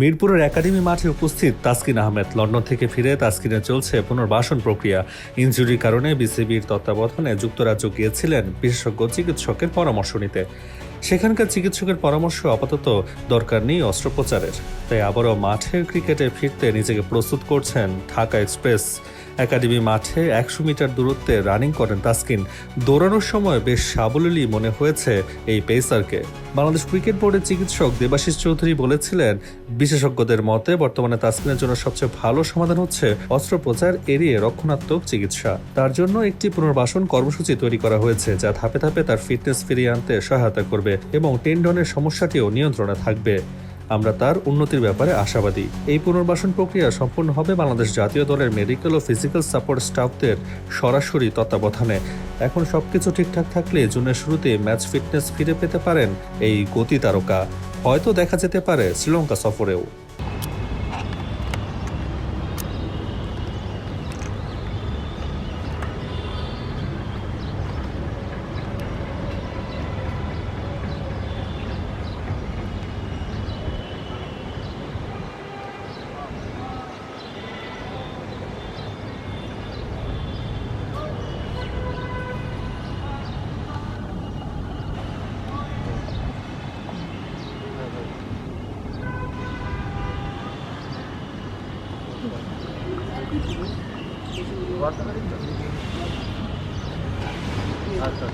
মিরপুরের একাডেমি মাঠে উপস্থিত তাসকিন আহমেদ। লন্ডন থেকে ফিরে তাসকিনের চলছে পুনর্বাসন প্রক্রিয়া। ইনজুরির কারণে বিসিবির তত্ত্বাবধানে যুক্তরাজ্য গিয়েছিলেন বিশেষজ্ঞ চিকিৎসকের পরামর্শ নিতে। সেখানকার চিকিৎসকের পরামর্শ আপাতত দরকার নেই অস্ত্রোপচারের। তাই আবারও মাঠের ক্রিকেটে ফিরতে নিজেকে প্রস্তুত করছেন ঢাকা এক্সপ্রেস। একাডেমি মাঠে 100 মিটার দূরত্বে রানিং করেন তাসকিন। দৌড়ানোর সময় বেশ সাবলীলই মনে হয়েছে এই পেসারকে। বাংলাদেশ ক্রিকেট বোর্ডের চিকিৎসক দেবাশিস চৌধুরী বলেছিলেন, বিশেষজ্ঞদের মতে বর্তমানে তাসকিনের জন্য সবচেয়ে ভালো সমাধান হচ্ছে অস্ত্রোপচার এড়িয়ে রক্ষণাত্মক চিকিৎসা। তার জন্য একটি পুনর্বাসন কর্মসূচি তৈরি করা হয়েছে, যা ধাপে ধাপে তার ফিটনেস ফিরিয়ে আনতে সহায়তা করবে এবং টেন্ডনের সমস্যাটিও নিয়ন্ত্রণে থাকবে। আমরা তার উন্নতির ব্যাপারে আশাবাদী। এই পুনর্বাসন প্রক্রিয়া সম্পূর্ণ হবে বাংলাদেশ জাতীয় দলের মেডিকেল ও ফিজিক্যাল সাপোর্ট স্টাফদের সরাসরি তত্ত্বাবধানে। এখন সবকিছু ঠিকঠাক থাকলে জুনের শুরুতে ম্যাচ ফিটনেস ফিরে পেতে পারেন এই গতি তারকা। হয়তো দেখা যেতে পারে শ্রীলঙ্কা সফরেও। আচ্ছা